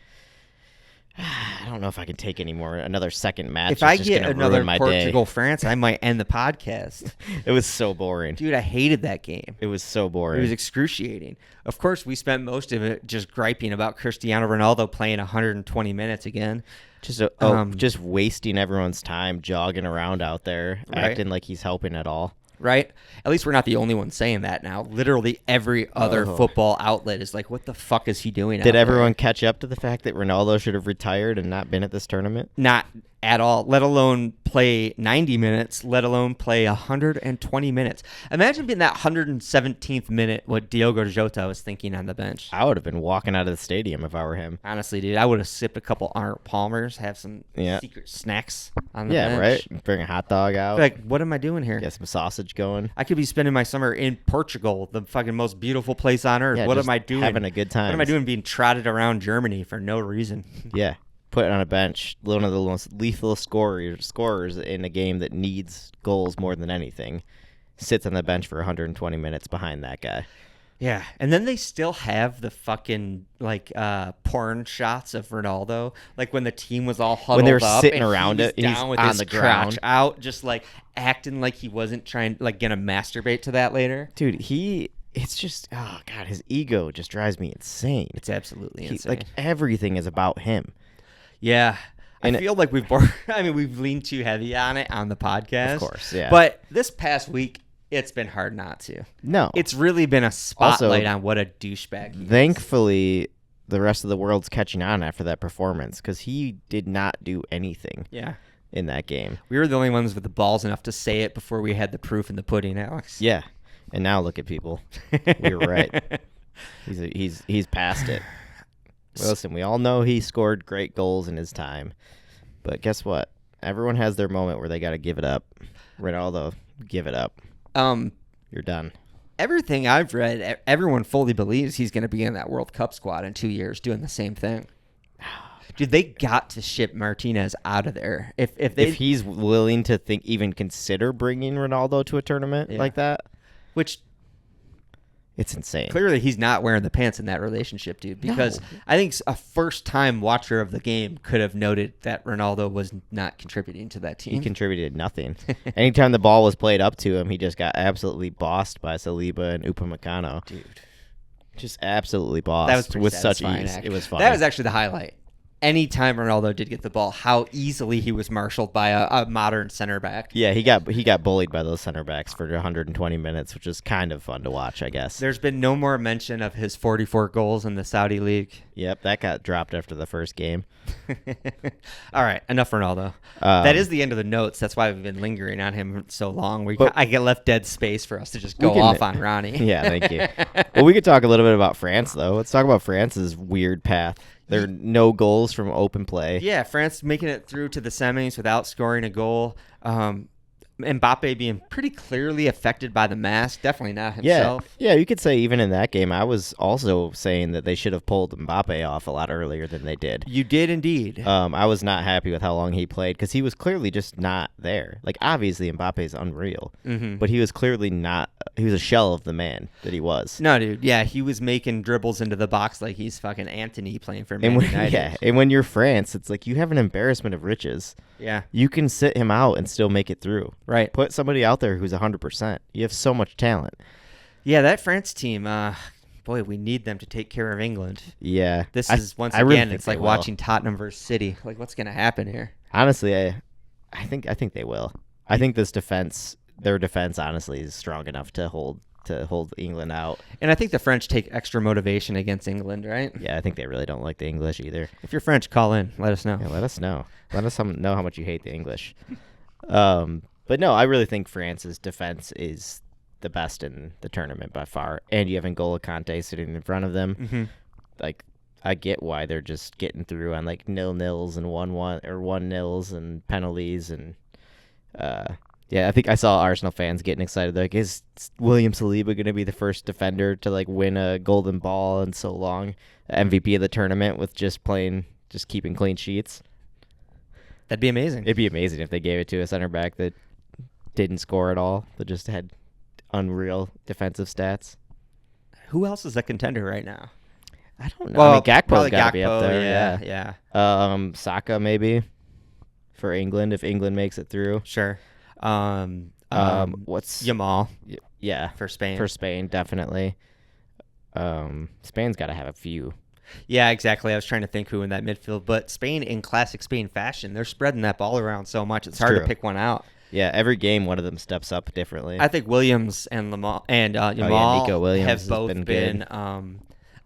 I don't know if I can take another second match. If I It's just get gonna another ruin my day. Portugal France, I might end the podcast. It was so boring. Dude, I hated that game. It was so It boring. was excruciating. Of course, we spent most of it just griping about Cristiano Ronaldo playing 120 minutes again. Just wasting everyone's time jogging around out there, Right. acting like he's helping at all. Right? At least we're not the only ones saying that now. Literally every other Oh. football outlet is like, what the fuck is he doing out Did there? everyone catch up to the fact that Ronaldo should have retired and not been at this tournament? Not at all, let alone play 90 minutes, let alone play 120 minutes. Imagine being that 117th minute what Diogo Jota was thinking on the bench. I would have been walking out of the stadium if I were him. Honestly, dude, I would have sipped a couple Arnold Palmers, have some Yeah. secret snacks on the Yeah, bench. right? Bring a hot dog out. Like, what am I doing here? Get some sausage going. I could be spending my summer in Portugal, the fucking most beautiful place on earth. Yeah, What just am I doing? having a good time. What am I doing being trotted around Germany for no reason? Yeah. Put it on a bench. One of the most lethal scorers in a game that needs goals more than anything. Sits on the bench for 120 minutes behind that guy. Yeah, and then they still have the fucking porn shots of Ronaldo, like when the team was all huddled When they were up sitting and around he was it, and he's down with on his the crotch ground. out, just like acting like he wasn't trying, like gonna masturbate to that later. Dude, it's just, oh God, his ego just drives me insane. It's absolutely He- insane. like everything is about him. Yeah. And I feel like we've leaned too heavy on it on the podcast. Of course, yeah. But this past week, it's been hard not to. No. It's really been a spotlight Also, on what a douchebag he is. Thankfully, the rest of the world's catching on after that performance, because he did not do anything Yeah. in that game. We were the only ones with the balls enough to say it before we had the proof in the pudding, Alex. Yeah. And now look at people. We were right. He's past it. Well, listen, we all know he scored great goals in his time. But guess what? Everyone has their moment where they got to give it up. Ronaldo, give it up. You're done. Everything I've read, everyone fully believes he's going to be in that World Cup squad in 2 years doing the same thing. Dude, they got to ship Martinez out of there. If he's willing to even consider bringing Ronaldo to a tournament like that, which it's insane. Clearly, he's not wearing the pants in that relationship, dude, because I think a first-time watcher of the game could have noted that Ronaldo was not contributing to that team. He contributed nothing. Anytime the ball was played up to him, he just got absolutely bossed by Saliba and Upamecano. Dude. Just absolutely bossed. That was pretty with such satisfying, ease. actually. It was fun. That was actually the highlight. Anytime Ronaldo did get the ball, how easily he was marshaled by a modern center back. Yeah, he got bullied by those center backs for 120 minutes, which is kind of fun to watch, I guess. There's been no more mention of his 44 goals in the Saudi League. Yep, that got dropped after the first game. All right, enough Ronaldo. That is the end of the notes. That's why we've been lingering on him so long. I get left dead space for us to just go off on Ronnie. Yeah, thank you. Well, we could talk a little bit about France, though. Let's talk about France's weird path. There are no goals from open play. Yeah, France making it through to the semis without scoring a goal. Mbappe being pretty clearly affected by the mask. Definitely not himself. Yeah, you could say even in that game, I was also saying that they should have pulled Mbappe off a lot earlier than they did. You did indeed. I was not happy with how long he played because he was clearly just not there. Like, obviously, Mbappe is unreal, but he was clearly not. He was a shell of the man that he was. No, dude. Yeah, he was making dribbles into the box like he's fucking Antony playing for Man United. Yeah, and when you're France, it's like you have an embarrassment of riches. Yeah. You can sit him out and still make it through. Right. Put somebody out there who's 100%. You have so much talent. Yeah, that France team, boy, we need them to take care of England. Yeah. This is, once again, it's like watching Tottenham versus City. Like, what's going to happen here? Honestly, I think they will. I think their defense, honestly, is strong enough to hold England out. And I think the French take extra motivation against England, right? Yeah, I think they really don't like the English either. If you're French, call in. Let us know. Yeah, let us know. Let us know how much you hate the English. But no, I really think France's defense is the best in the tournament by far. And you have N'Golo Kante sitting in front of them. Mm-hmm. Like, I get why they're just getting through on like 0-0s and 1-1 or 1-0s and penalties and yeah, I think I saw Arsenal fans getting excited. Like, is William Saliba going to be the first defender to like win a golden ball in so long? MVP of the tournament with just keeping clean sheets. That'd be amazing. It'd be amazing if they gave it to a center back that didn't score at all, that just had unreal defensive stats. Who else is a contender right now? I don't know. Well, I mean, Gakpo's got to be up there. Yeah. Saka maybe for England if England makes it through. Sure. What's Yamal? Yeah, for Spain. For Spain, definitely. Spain's got to have a few. Yeah, exactly. I was trying to think who in that midfield, but Spain, in classic Spain fashion, they're spreading that ball around so much it's hard to pick one out. Yeah, every game one of them steps up differently. I think Williams and Yamal Nico Williams have both been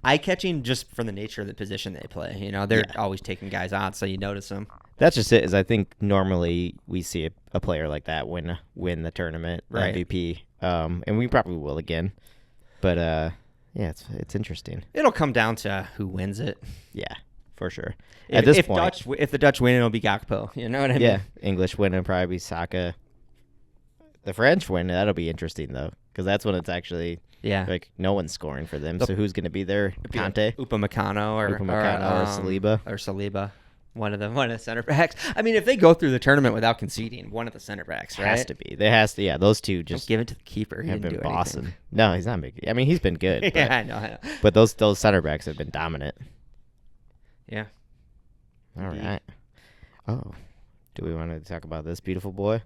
eye-catching just from the nature of the position they play. You know, they're always taking guys on, so you notice them. That's just it. Is I think normally we see a player like that win the tournament, right. MVP, and we probably will again. But yeah, it's interesting. It'll come down to who wins it. Yeah, for sure. At this point, if the Dutch win, it'll be Gakpo. You know what I mean? Yeah, English win, it'll probably be Saka. The French win, that'll be interesting though, because that's when it's actually like no one's scoring for them. So who's going to be there? Kante, Upamecano, or Saliba, or Saliba. One of the center backs. I mean, if they go through the tournament without conceding, one of the center backs, right? Has to be. They has to. Yeah, those two just don't give it to the keeper. He have didn't been do bossing. anything. No, he's not big. I mean, he's been good. But, yeah, I know. But those center backs have been dominant. Yeah. All right. Oh, do we want to talk about this beautiful boy?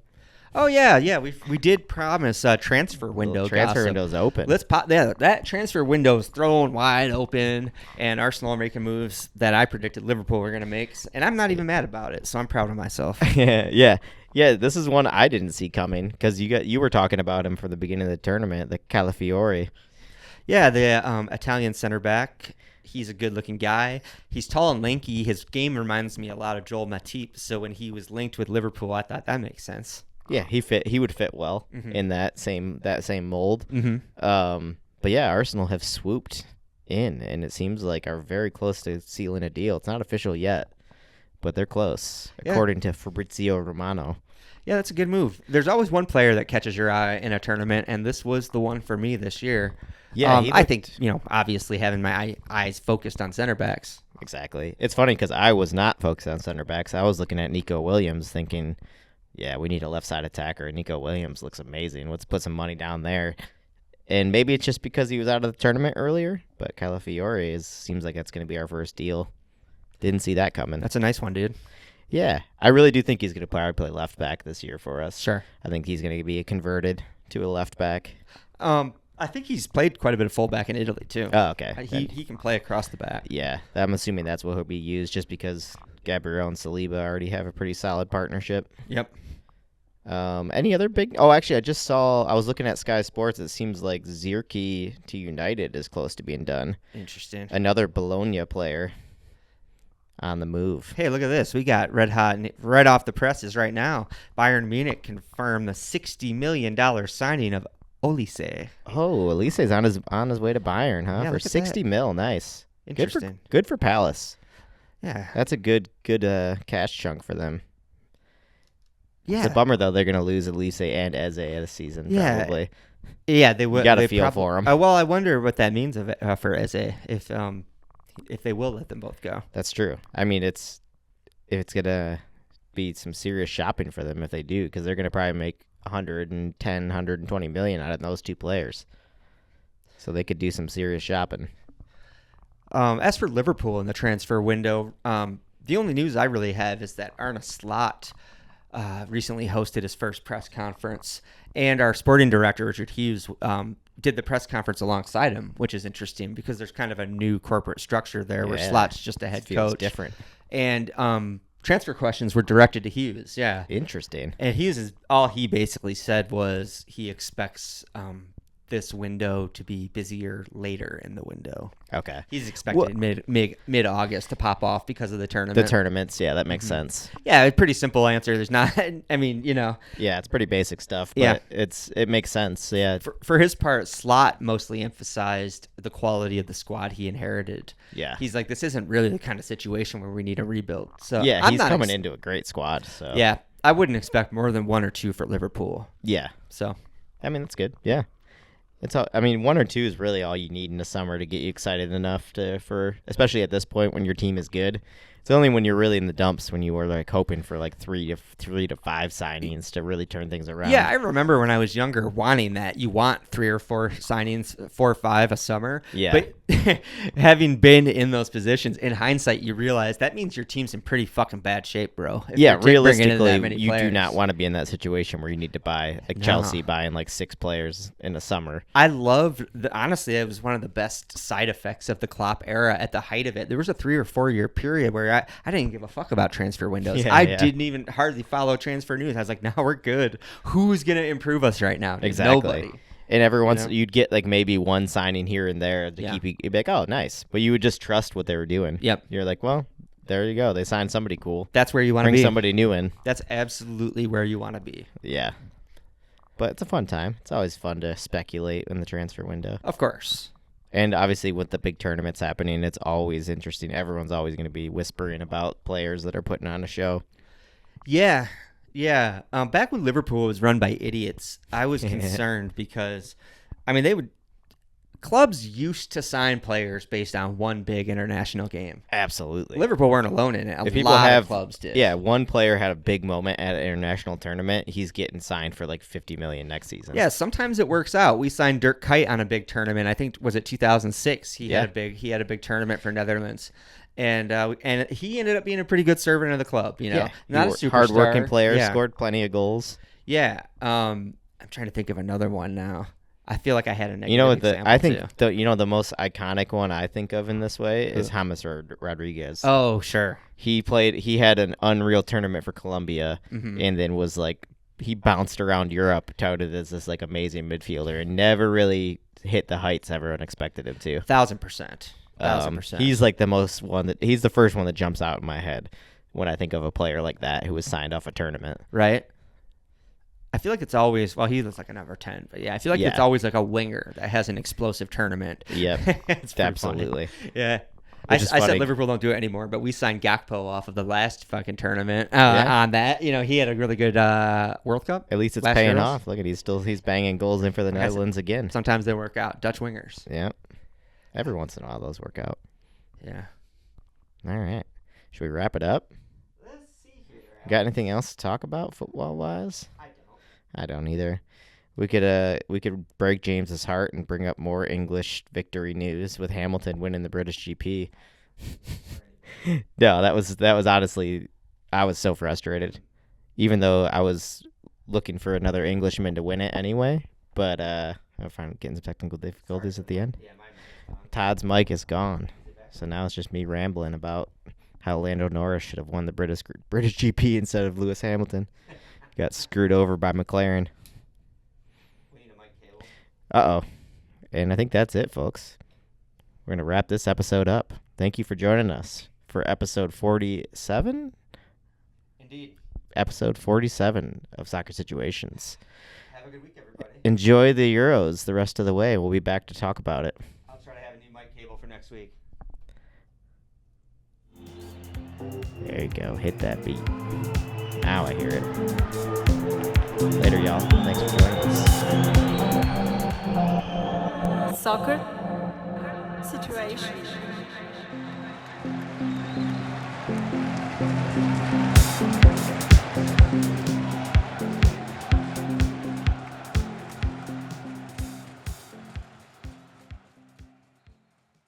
Oh yeah. We did promise transfer window. Transfer window's open. Let's pop. Yeah, that transfer window is thrown wide open, and Arsenal are making moves that I predicted Liverpool were going to make, and I'm not even mad about it. So I'm proud of myself. Yeah. This is one I didn't see coming because you were talking about him from the beginning of the tournament, the Calafiori. Yeah, the Italian center back. He's a good-looking guy. He's tall and lanky. His game reminds me a lot of Joel Matip. So when he was linked with Liverpool, I thought that makes sense. Yeah, he would fit well in that same mold. Mm-hmm. But yeah, Arsenal have swooped in, and it seems like are very close to sealing a deal. It's not official yet, but they're close, according to Fabrizio Romano. Yeah, that's a good move. There's always one player that catches your eye in a tournament, and this was the one for me this year. Yeah, I think, obviously having my eyes focused on center backs, Exactly. It's funny because I was not focused on center backs. I was looking at Nico Williams thinking, yeah, we need a left side attacker. Nico Williams looks amazing. Let's put some money down there. And maybe it's just because he was out of the tournament earlier, but Calafiore seems like that's going to be our first deal. Didn't see that coming. That's a nice one, dude. Yeah, I really do think he's going to probably play left back this year for us. Sure. I think he's going to be converted to a left back. I think he's played quite a bit of fullback in Italy too. Oh, okay. He can play across the back. Yeah, I'm assuming that's what he'll be used just because Gabriel and Saliba already have a pretty solid partnership. Yep. Any other big... Oh, actually, I was looking at Sky Sports. It seems like Zierke to United is close to being done. Interesting. Another Bologna player on the move. Hey, look at this. We got red hot right off the presses right now. Bayern Munich confirmed the $60 million signing of Olise. Oh, Elise's on his way to Bayern, huh? Yeah, For look at 60 that. mil, nice. Interesting. Good for Palace. Yeah. That's a good cash chunk for them. Yeah. It's a bummer though. They're gonna lose Elise and Eze this season. Yeah. Probably. Yeah, they will. You got a they feel for 'em. Well, I wonder what that means for Eze if they will let them both go. That's true. I mean, it's gonna be some serious shopping for them if they do, because they're gonna probably make 110, 120 million out of those two players. So they could do some serious shopping. As for Liverpool in the transfer window, the only news I really have is that Arne Slot recently hosted his first press conference, and our sporting director, Richard Hughes, did the press conference alongside him, which is interesting because there's kind of a new corporate structure there where Slot's just a head Feels coach. different. And transfer questions were directed to Hughes. Yeah. Interesting. And all he basically said was he expects this window to be busier later in the window. Okay. He's expecting mid August to pop off because of the tournament. The tournaments, yeah, that makes sense. Yeah, a pretty simple answer. There's not. I mean, Yeah, it's pretty basic stuff, but Yeah. it makes sense. Yeah. For his part, Slot mostly emphasized the quality of the squad he inherited. Yeah. He's like, this isn't really the kind of situation where we need a rebuild. So Yeah, I'm he's not coming into a great squad. So Yeah, I wouldn't expect more than 1 or 2 for Liverpool. Yeah. So I mean, that's good. Yeah. I mean, 1 or 2 is really all you need in the summer to get you excited enough for especially at this point when your team is good. It's only when you're really in the dumps when you were like hoping for like 3 to 5 signings to really turn things around. Yeah, I remember when I was younger wanting that. You want 3 or 4 signings, 4 or 5 a summer. Yeah. But having been in those positions, in hindsight, you realize that means your team's in pretty fucking bad shape, bro. If Yeah, you're bringing in that realistically, many you do players. not want to be in that situation where you need to buy, like No. Chelsea buying like 6 players in the summer. I loved honestly, it was one of the best side effects of the Klopp era at the height of it. There was a 3 or 4 year period where I didn't give a fuck about transfer windows. Yeah, I yeah. didn't even hardly follow transfer news. I was like, no, we're good. Who's going to improve us right now? Exactly. Nobody. And every once You know? you'd get like maybe one signing here and there to Yeah. keep you'd be like, oh, nice. But you would just trust what they were doing. Yep. You're like, well, there you go. They signed somebody cool. That's where you want to Bring be. somebody new in. That's absolutely where you want to be. Yeah. But it's a fun time. It's always fun to speculate in the transfer window. Of course. And obviously with the big tournaments happening, it's always interesting. Everyone's always going to be whispering about players that are putting on a show. Yeah. Yeah. Back when Liverpool was run by idiots, I was concerned because, I mean, clubs used to sign players based on one big international game. Absolutely. Liverpool weren't alone in it. If A people lot have of clubs did. Yeah, one player had a big moment at an international tournament. He's getting signed for like $50 million next season. Yeah, sometimes it works out. We signed Dirk Kuyt on a big tournament. I think was it 2006. He had a big tournament for Netherlands, and he ended up being a pretty good servant of the club. Not a superstar. Hard-working player, Yeah. scored plenty of goals. Yeah. I'm trying to think of another one now. I feel like I had a negative You know example I think too. the most iconic one I think of in this way is James Rodriguez. Oh, sure. He had an unreal tournament for Colombia, and then was like he bounced around Europe, touted as this like amazing midfielder, and never really hit the heights everyone expected him to. 1,000%. 1,000%. He's like he's the first one that jumps out in my head when I think of a player like that who was signed off a tournament. right. I feel like it's always, well, he looks like a number 10, but yeah, I feel like Yeah. it's always like a winger that has an explosive tournament. Yep, It's pretty absolutely. funny. Yeah. Which I is said funny. Liverpool don't do it anymore, but we signed Gakpo off of the last fucking tournament Yeah. on that. He had a really good World Cup. At least it's last paying Euros. off. Look at he's banging goals in for the Netherlands again. Sometimes they work out. Dutch wingers. Yeah, every once in a while those work out. Yeah. All right. Should we wrap it up? Let's see here. Got anything else to talk about football-wise? I don't. I don't either. We could break James's heart and bring up more English victory news with Hamilton winning the British GP. No, that was honestly, I was so frustrated, even though I was looking for another Englishman to win it anyway. But I'm getting some technical difficulties at the end. Yeah, my mic's on. Todd's mic is gone, so now it's just me rambling about how Lando Norris should have won the British GP instead of Lewis Hamilton. Got screwed over by McLaren. We need a mic cable. Uh-oh. And I think that's it, folks. We're going to wrap this episode up. Thank you for joining us for episode 47? Indeed. Episode 47 of Soccer Situations. Have a good week, everybody. Enjoy the Euros the rest of the way. We'll be back to talk about it. I'll try to have a new mic cable for next week. There you go. Hit that beat. Now I hear it. Later, y'all. Thanks for joining us. Soccer situation.